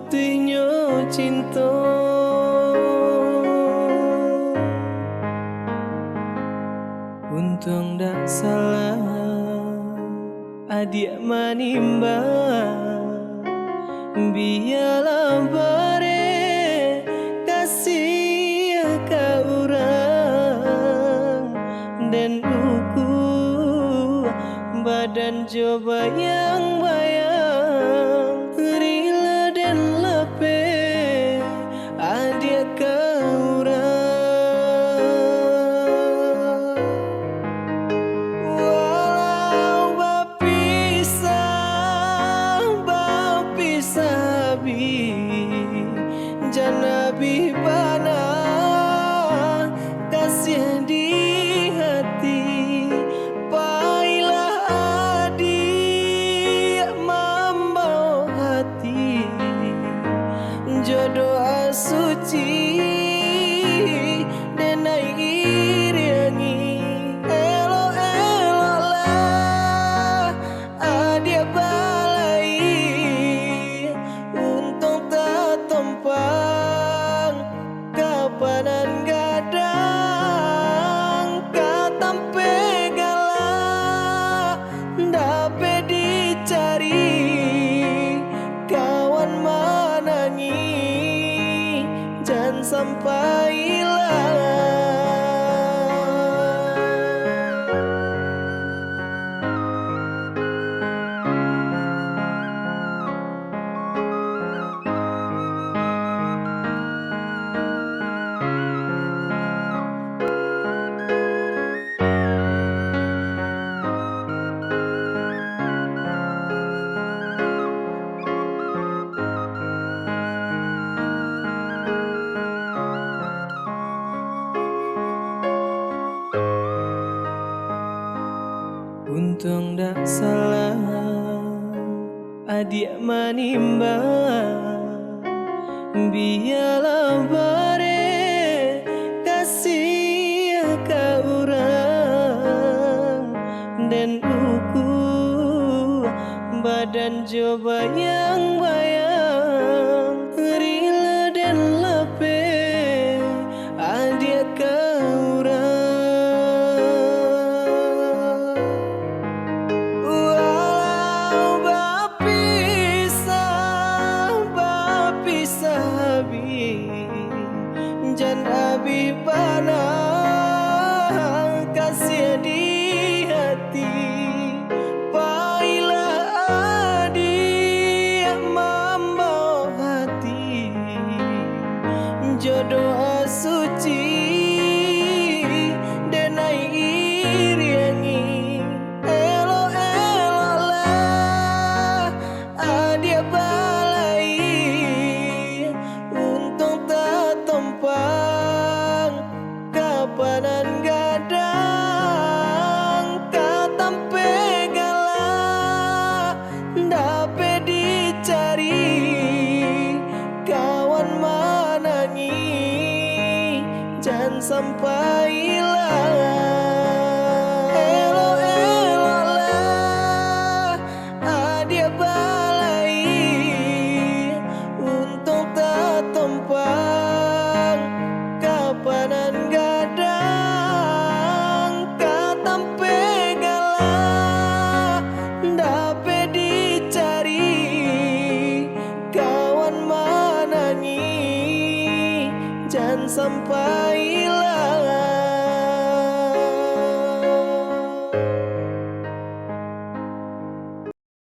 putihnya cinta. Untung dak salah adik manimba, biarlah bare kasih ke orang dan buku badan coba yang bayang rela dan lepe adik ke orang. Janabi bana kasih di hati, pailah adik membawa hati jodoh suci dan iriangi elo-elolah adik balai untung tak tumpang kapanan gadang katampe galak dapat dicari kawan manangi jangan sampai hilang. Untung dak salah adik manimba, biarlah bare kasih ke orang dan buku badan coba yang bayang rela dan lepe adik ke orang. Janabi bana kasih di hati, pailah adik membawa hati jodoh suci dan iriangi elo-elolah adik balai untung tak tumpang kapanan gadang katampe galak dapat dicari kawan manangi jangan sampai hilang. Elo-elolah adik balai untung tak tumpang kapanan gadang katampe galak dapat dicari kawan manangi jangan sampai hilang.